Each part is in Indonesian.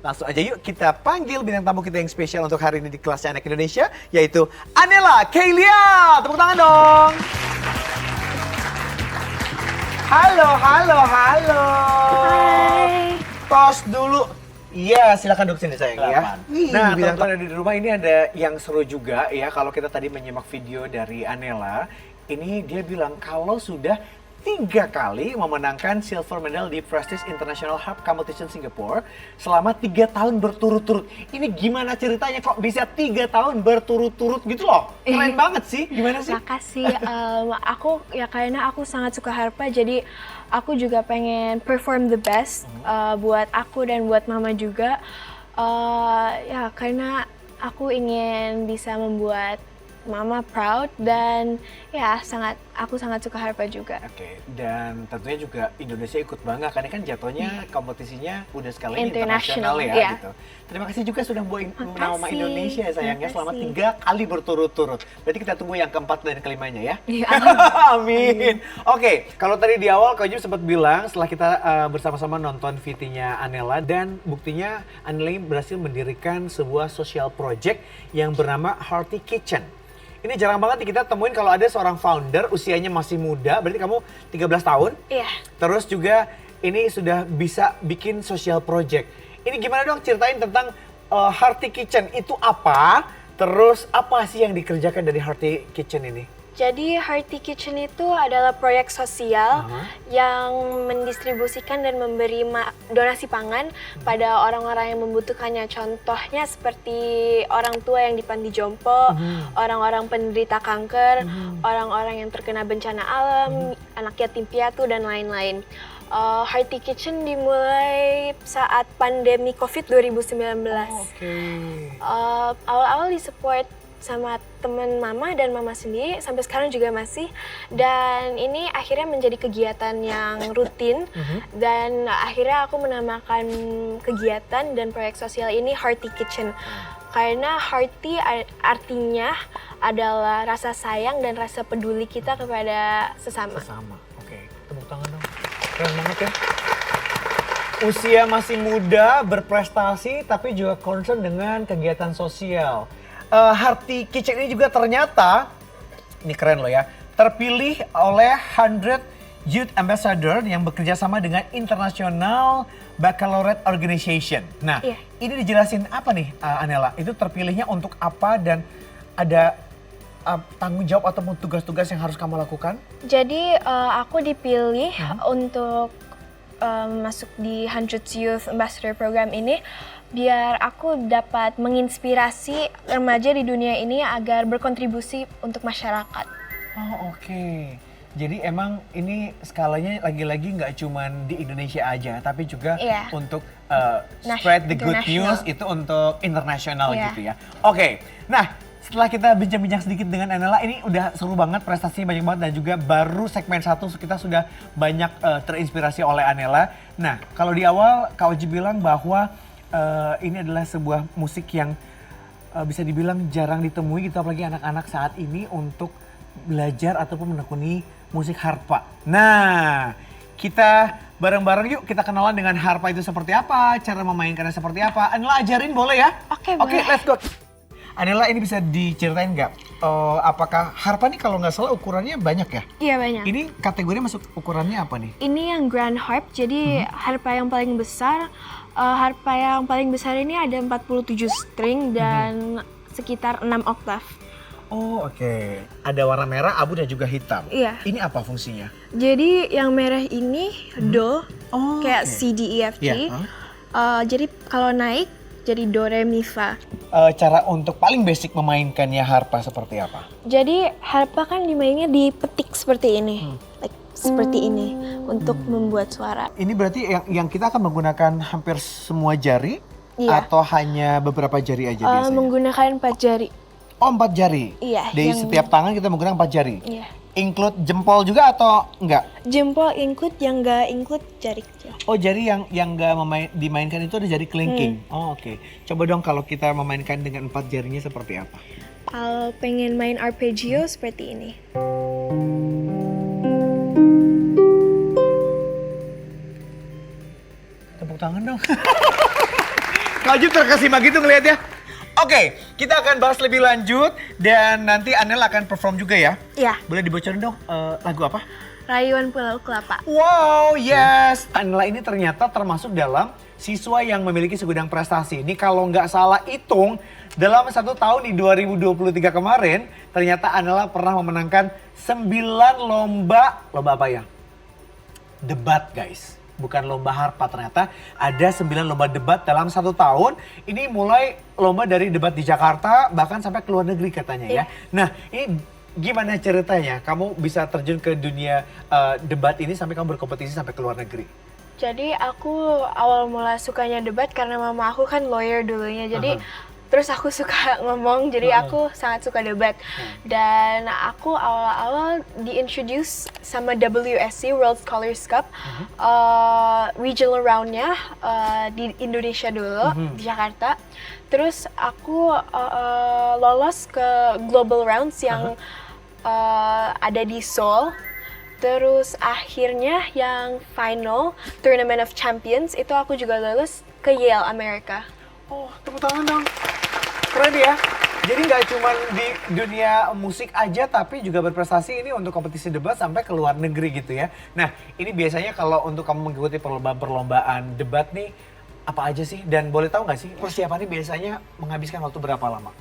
Langsung aja yuk kita panggil bintang tamu kita yang spesial untuk hari ini di kelasnya Anak Indonesia, yaitu Anela Keilia. Tepuk tangan dong. Halo. Hai. Tos dulu. Iya, silakan duduk sini sayang ya. Nah, bintang teman-teman di rumah ini ada yang seru juga ya. Kalau kita tadi menyimak video dari Anela, ini dia bilang kalau sudah 3 kali memenangkan silver medal di Prestige International Harp Competition Singapore selama 3 tahun berturut-turut. Ini gimana ceritanya kok bisa 3 tahun berturut-turut gitu loh? Keren banget sih. Gimana sih? Makasih. Karena aku sangat suka harpa, jadi aku juga pengen perform the best buat aku dan buat mama juga. Karena aku ingin bisa membuat mama proud dan aku sangat suka harpa juga. Oke, dan tentunya juga Indonesia ikut bangga karena kan jatuhnya kompetisinya udah skala internasional ya gitu. Terima kasih juga sudah bawa nama Indonesia sayangnya selama 3 kali berturut-turut. Berarti kita tunggu yang keempat dan kelimanya ya. Amin. Oke, kalau tadi di awal Kak Jim sempat bilang setelah kita bersama-sama nonton VT-nya Anela dan buktinya Anela ini berhasil mendirikan sebuah social project yang bernama Hearty Kitchen. Ini jarang banget nih kita temuin kalau ada seorang founder usianya masih muda, berarti kamu 13 tahun. Iya. Terus juga ini sudah bisa bikin social project. Ini gimana dong ceritain tentang Hearty Kitchen itu apa? Terus apa sih yang dikerjakan dari Hearty Kitchen ini? Jadi Hearty Kitchen itu adalah proyek sosial yang mendistribusikan dan memberi donasi pangan pada orang-orang yang membutuhkannya. Contohnya seperti orang tua yang di panti jompo, orang-orang penderita kanker, orang-orang yang terkena bencana alam, anak yatim piatu dan lain-lain. Hearty Kitchen dimulai saat pandemi COVID 2019. Awal-awal disupport sama teman mama dan mama sendiri, sampai sekarang juga masih, dan ini akhirnya menjadi kegiatan yang rutin dan akhirnya aku menamakan kegiatan dan proyek sosial ini Hearty Kitchen karena hearty artinya adalah rasa sayang dan rasa peduli kita kepada sesama. Oke, tepuk tangan dong. Keren banget ya. Usia masih muda, berprestasi, tapi juga concern dengan kegiatan sosial. Hearty Kitchen ini juga ternyata, ini keren loh ya, terpilih oleh 100 Youth Ambassador yang bekerja sama dengan International Baccalaureate Organization. Nah, ini dijelasin apa nih Anela? Itu terpilihnya untuk apa dan ada tanggung jawab ataupun tugas-tugas yang harus kamu lakukan? Jadi aku dipilih untuk masuk di 100 Youth Ambassador Program ini biar aku dapat menginspirasi remaja di dunia ini agar berkontribusi untuk masyarakat. Oh oke. Jadi emang ini skalanya lagi-lagi nggak cuman di Indonesia aja, tapi juga untuk spread the good news itu untuk internasional gitu ya. Oke, nah setelah kita bincang-bincang sedikit dengan Anela, ini udah seru banget, prestasinya banyak banget dan juga baru segmen 1 kita sudah banyak terinspirasi oleh Anela. Nah kalau di awal Kak Oji bilang bahwa ini adalah sebuah musik yang bisa dibilang jarang ditemui gitu, apalagi anak-anak saat ini untuk belajar ataupun menekuni musik harpa. Nah, kita bareng-bareng yuk kita kenalan dengan harpa itu seperti apa, cara memainkannya seperti apa. Anela ajarin boleh ya? Oke, Oke, let's go. Anela ini bisa diceritain nggak? Apakah harpa nih kalau nggak salah ukurannya banyak ya? Iya banyak. Ini kategorinya masuk ukurannya apa nih? Ini yang grand harp, jadi harpa yang paling besar. Harpa yang paling besar ini ada 47 string dan sekitar 6 oktav. Oh oke. Ada warna merah, abu dan juga hitam. Iya. Ini apa fungsinya? Jadi yang merah ini do, kayak C, D, E, F, G. Jadi kalau naik jadi do, re, mi, fa. Cara untuk paling basic memainkannya harpa seperti apa? Jadi harpa kan dimainnya dipetik seperti ini. Seperti ini untuk membuat suara. Ini berarti yang kita akan menggunakan hampir semua jari atau hanya beberapa jari aja biasanya? Menggunakan 4 jari. Oh 4 jari? Iya. Dari setiap tangan kita menggunakan 4 jari? Iya. Include jempol juga atau enggak? Jempol include, yang enggak include jari kecil. Oh jari yang enggak dimainkan itu ada jari kelingking? Oh oke. Coba dong kalau kita memainkan dengan 4 jarinya seperti apa? Kalau pengen main arpeggio seperti ini. Tepuk tangan dong. Kak Ajib terkesima gitu ngelihatnya. Oke, kita akan bahas lebih lanjut dan nanti Anel akan perform juga ya? Iya. Boleh dibocorin dong lagu apa? Rayuan Pulau Kelapa. Wow, yes. Anela ini ternyata termasuk dalam siswa yang memiliki segudang prestasi. Ini kalau nggak salah hitung, dalam 1 tahun di 2023 kemarin, ternyata Anela pernah memenangkan 9 lomba apa ya? Debat guys. Bukan lomba harpa, ternyata ada 9 lomba debat dalam 1 tahun. Ini mulai lomba dari debat di Jakarta bahkan sampai ke luar negeri katanya ya. Nah ini gimana ceritanya kamu bisa terjun ke dunia debat ini sampai kamu berkompetisi sampai ke luar negeri? Jadi aku awal mula sukanya debat karena mama aku kan lawyer dulunya. Jadi terus aku suka ngomong, jadi aku sangat suka debat. Dan aku awal-awal di-introduce sama WSC, World Scholars Cup, regional round-nya di Indonesia dulu, di Jakarta. Terus aku lolos ke global rounds yang ada di Seoul. Terus akhirnya yang final, Tournament of Champions, itu aku juga lolos ke Yale, Amerika. Oh, tepuk tangan dong. Keren ya. Jadi nggak cuma di dunia musik aja, tapi juga berprestasi ini untuk kompetisi debat sampai ke luar negeri gitu ya. Nah, ini biasanya kalau untuk kamu mengikuti perlombaan debat nih, apa aja sih? Dan boleh tahu nggak sih, persiapannya biasanya menghabiskan waktu berapa lama?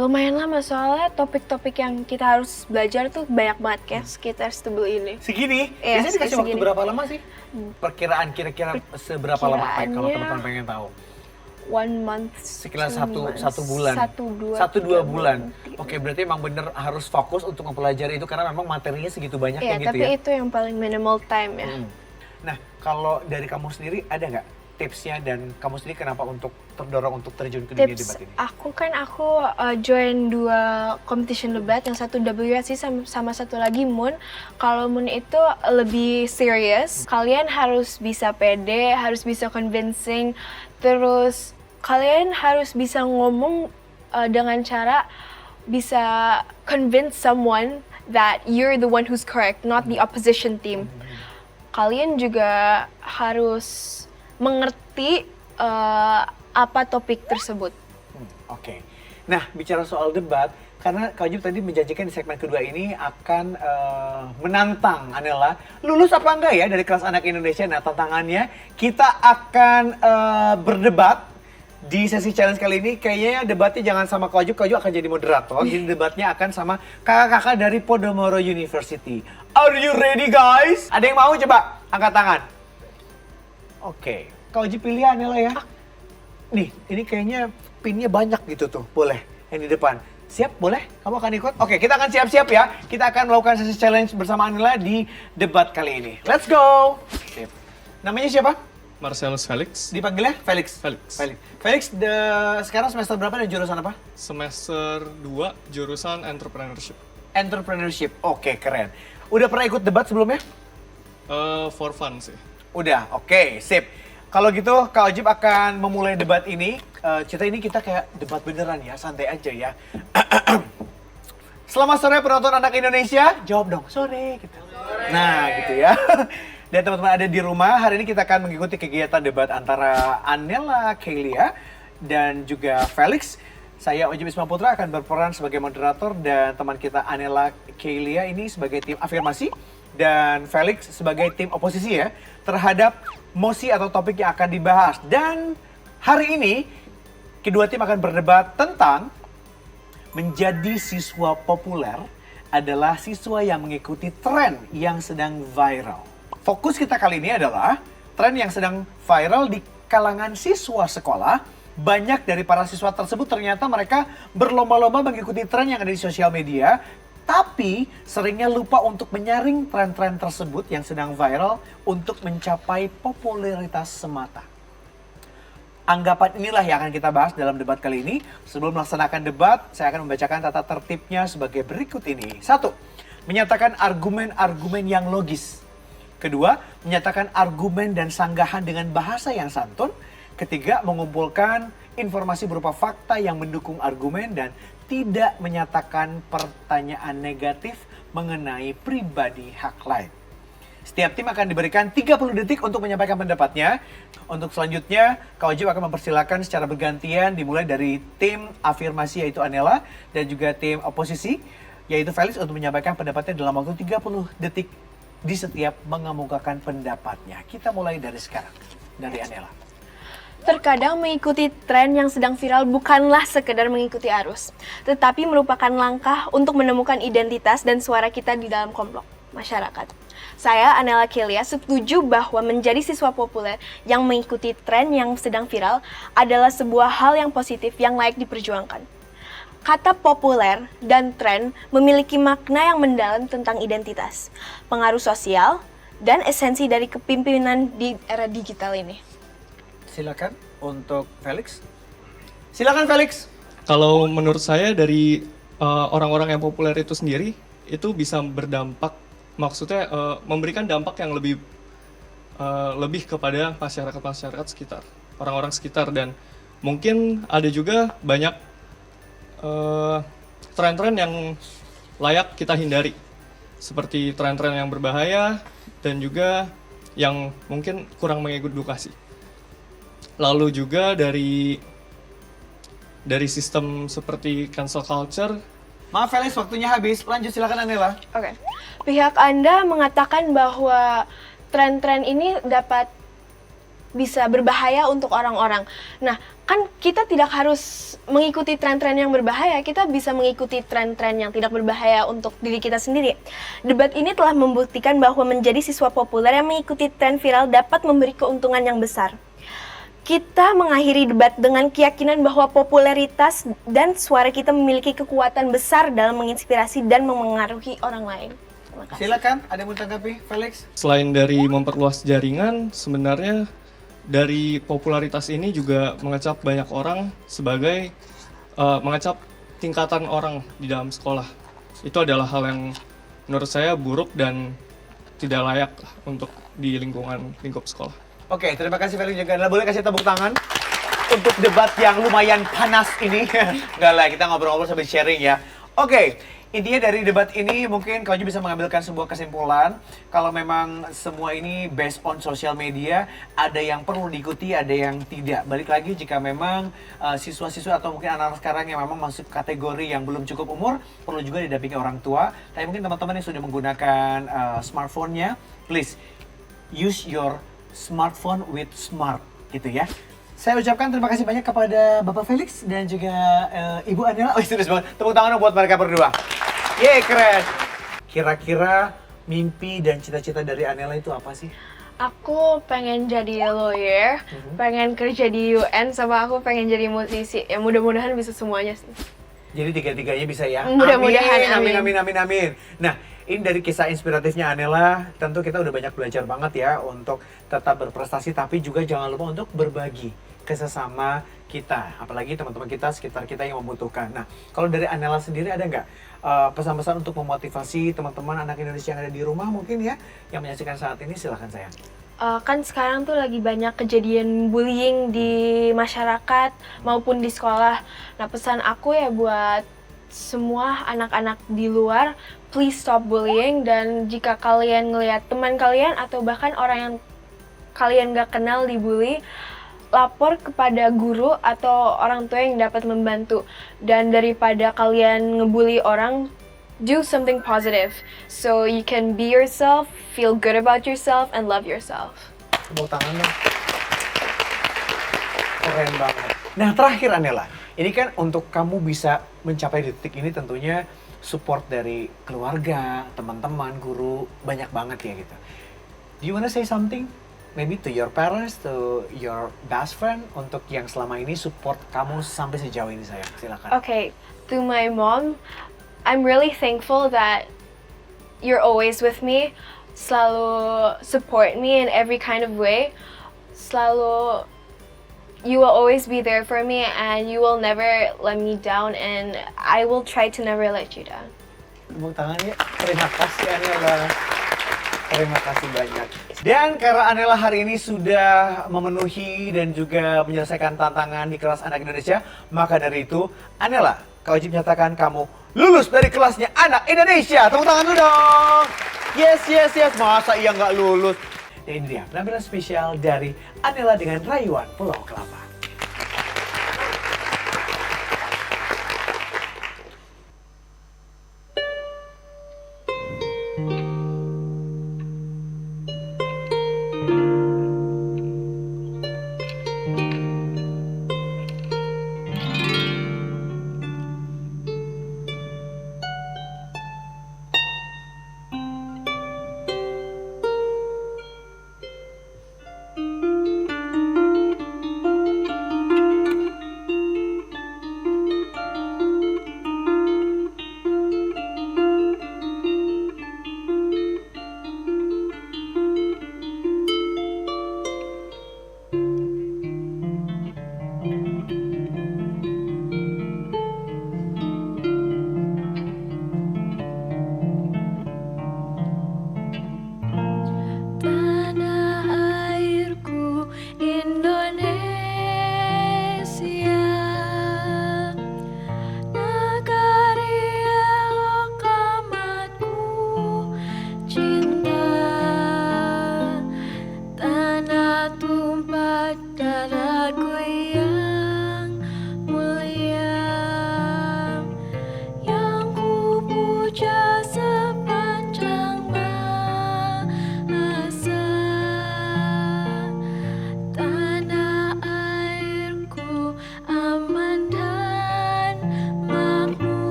Lumayan lama soalnya topik-topik yang kita harus belajar tuh banyak banget kayak sekitar setebel ini. Segini? Iya, Biasanya dikasih waktu berapa lama sih? Perkiraan kira-kira seberapa lama kalau teman-teman pengen tahu? 1 month. Sekitar satu bulan. 1-2 bulan. Oke, berarti emang bener harus fokus untuk mempelajari itu karena memang materinya segitu banyak ya, gitu tapi ya. itu yang paling minimal time ya. Nah, kalau dari kamu sendiri ada nggak tipsnya dan kamu sendiri kenapa untuk terdorong untuk terjun ke dunia debat ini? Aku join 2 competition debat, yang satu WSC sama satu lagi Moon. Kalau Moon itu lebih serious, kalian harus bisa pede, harus bisa convincing, terus kalian harus bisa ngomong dengan cara bisa convince someone that you're the one who's correct, not the opposition team. Kalian juga harus mengerti apa topik tersebut. Oke. Nah, bicara soal debat, karena Kak Ajib tadi menjanjikan di segmen kedua ini akan menantang Anela. Lulus apa enggak ya dari kelas anak Indonesia? Nah, tantangannya kita akan berdebat di sesi challenge kali ini. Kayaknya debatnya jangan sama Kak Ajib akan jadi moderator. Jadi debatnya akan sama kakak-kakak dari Podomoro University. Are you ready guys? Ada yang mau coba? Angkat tangan. Oke, Kak Ajib pilih Anela ya. Nih, ini kayaknya pinnya banyak gitu tuh. Boleh, yang di depan. Siap? Boleh? Kamu akan ikut? Oke, kita akan siap-siap ya. Kita akan melakukan sesi challenge bersama Anela di debat kali ini. Let's go! Sip. Namanya siapa? Marcelus Felix. Dipanggilnya Felix? Felix, sekarang semester berapa dan jurusan apa? Semester 2, jurusan Entrepreneurship. Entrepreneurship, oke keren. Udah pernah ikut debat sebelumnya? For fun sih. Udah, oke, sip. Kalau gitu Kak Ajib akan memulai debat ini. Cerita ini kita kayak debat beneran ya, santai aja ya. Selamat sore penonton anak Indonesia. Jawab dong, sore gitu. Nah, gitu ya. Dan teman-teman ada di rumah, hari ini kita akan mengikuti kegiatan debat antara Anela Keilia dan juga Felix. Saya Oji Bisma Putra akan berperan sebagai moderator dan teman kita Anela Keilia ini sebagai tim afirmasi dan Felix sebagai tim oposisi ya terhadap mosi atau topik yang akan dibahas. Dan hari ini kedua tim akan berdebat tentang menjadi siswa populer adalah siswa yang mengikuti tren yang sedang viral. Fokus kita kali ini adalah tren yang sedang viral di kalangan siswa sekolah. Banyak dari para siswa tersebut ternyata mereka berlomba-lomba mengikuti tren yang ada di sosial media, tapi seringnya lupa untuk menyaring tren-tren tersebut yang sedang viral untuk mencapai popularitas semata. Anggapan inilah yang akan kita bahas dalam debat kali ini. Sebelum melaksanakan debat, saya akan membacakan tata tertibnya sebagai berikut ini. 1. Menyatakan argumen-argumen yang logis. Kedua, menyatakan argumen dan sanggahan dengan bahasa yang santun. Ketiga, mengumpulkan informasi berupa fakta yang mendukung argumen dan tidak menyatakan pertanyaan negatif mengenai pribadi hak lain. Setiap tim akan diberikan 30 detik untuk menyampaikan pendapatnya. Untuk selanjutnya, Kak Ojib akan mempersilahkan secara bergantian dimulai dari tim afirmasi yaitu Anela dan juga tim oposisi yaitu Felix untuk menyampaikan pendapatnya dalam waktu 30 detik di setiap mengemukakan pendapatnya. Kita mulai dari sekarang, dari Anela. Terkadang mengikuti tren yang sedang viral bukanlah sekedar mengikuti arus, tetapi merupakan langkah untuk menemukan identitas dan suara kita di dalam kelompok masyarakat. Saya, Anela Kelia, setuju bahwa menjadi siswa populer yang mengikuti tren yang sedang viral adalah sebuah hal yang positif yang layak diperjuangkan. Kata populer dan tren memiliki makna yang mendalam tentang identitas, pengaruh sosial, dan esensi dari kepemimpinan di era digital ini. Silakan untuk Felix. Silakan Felix. Kalau menurut saya dari orang-orang yang populer itu sendiri, itu bisa berdampak, maksudnya memberikan dampak yang lebih kepada masyarakat sekitar, orang-orang sekitar, dan mungkin ada juga banyak tren-tren yang layak kita hindari, seperti tren-tren yang berbahaya dan juga yang mungkin kurang mengedukasi. Lalu juga dari sistem seperti cancel culture. Maaf Felix, waktunya habis. Lanjut silakan Anela. Oke. Pihak Anda mengatakan bahwa tren-tren ini bisa berbahaya untuk orang-orang. Nah, kan kita tidak harus mengikuti tren-tren yang berbahaya, kita bisa mengikuti tren-tren yang tidak berbahaya untuk diri kita sendiri. Debat ini telah membuktikan bahwa menjadi siswa populer yang mengikuti tren viral dapat memberi keuntungan yang besar. Kita mengakhiri debat dengan keyakinan bahwa popularitas dan suara kita memiliki kekuatan besar dalam menginspirasi dan memengaruhi orang lain. Terima kasih. Silakan, ada yang mau tanggapi, Felix? Selain dari memperluas jaringan, sebenarnya dari popularitas ini juga mengecap banyak orang sebagai mengecap tingkatan orang di dalam sekolah. Itu adalah hal yang menurut saya buruk dan tidak layak untuk di lingkup sekolah. Oke, terima kasih Felix juga. Anda boleh kasih tepuk tangan untuk debat yang lumayan panas ini. Enggak lah, kita ngobrol-ngobrol sambil sharing ya. Oke, intinya dari debat ini mungkin kau juga bisa mengambilkan sebuah kesimpulan. Kalau memang semua ini based on social media, ada yang perlu diikuti, ada yang tidak. Balik lagi jika memang siswa-siswa atau mungkin anak-anak sekarang yang memang masuk kategori yang belum cukup umur, perlu juga didampingi orang tua. Tapi mungkin teman-teman yang sudah menggunakan smartphone-nya, please use your smartphone with smart, gitu ya. Saya ucapkan terima kasih banyak kepada Bapak Felix dan juga Ibu Anela. Oh, serius banget. Tepuk tangan buat mereka berdua. Yeay, keren. Kira-kira mimpi dan cita-cita dari Anela itu apa sih? Aku pengen jadi lawyer, pengen kerja di UN, sama aku pengen jadi musisi. Ya mudah-mudahan bisa semuanya sih. Jadi tiga-tiganya bisa ya? Mudah-mudahan, amin. Nah, ini dari kisah inspiratifnya Anela, tentu kita udah banyak belajar banget ya untuk tetap berprestasi, tapi juga jangan lupa untuk berbagi ke sesama kita, apalagi teman-teman kita sekitar kita yang membutuhkan. Nah, kalau dari Anela sendiri ada nggak pesan-pesan untuk memotivasi teman-teman anak Indonesia yang ada di rumah mungkin ya, yang menyaksikan saat ini? Silahkan sayang. Kan sekarang tuh lagi banyak kejadian bullying di masyarakat maupun di sekolah. Nah, pesan aku ya buat semua anak-anak di luar, please stop bullying. Dan jika kalian ngelihat teman kalian atau bahkan orang yang kalian gak kenal dibully, lapor kepada guru atau orang tua yang dapat membantu. Dan daripada kalian ngebully orang, do something positive so you can be yourself, feel good about yourself, and love yourself. Tepuk tangan dong. Keren banget. Nah, terakhir Anela, ini kan untuk kamu bisa mencapai titik ini tentunya support dari keluarga, teman-teman, guru, banyak banget ya gitu. Do you wanna say something? Maybe to your parents, to your best friend, untuk yang selama ini support kamu sampai sejauh ini sayang. Silakan. Okay, to my mom, I'm really thankful that you're always with me, selalu support me in every kind of way, selalu. You will always be there for me and you will never let me down, and I will try to never let you down. Tepuk tangan ya. Terima kasih Anela. Terima kasih banyak. Dan karena Anela hari ini sudah memenuhi dan juga menyelesaikan tantangan di kelas anak Indonesia, maka dari itu Anela, Kak Ojib nyatakan kamu lulus dari kelasnya anak Indonesia. Tepuk tangan dulu dong. Yes, masa iya nggak lulus? Ya ini dia, penampilan spesial dari Anela dengan rayuan Pulau Kelapa.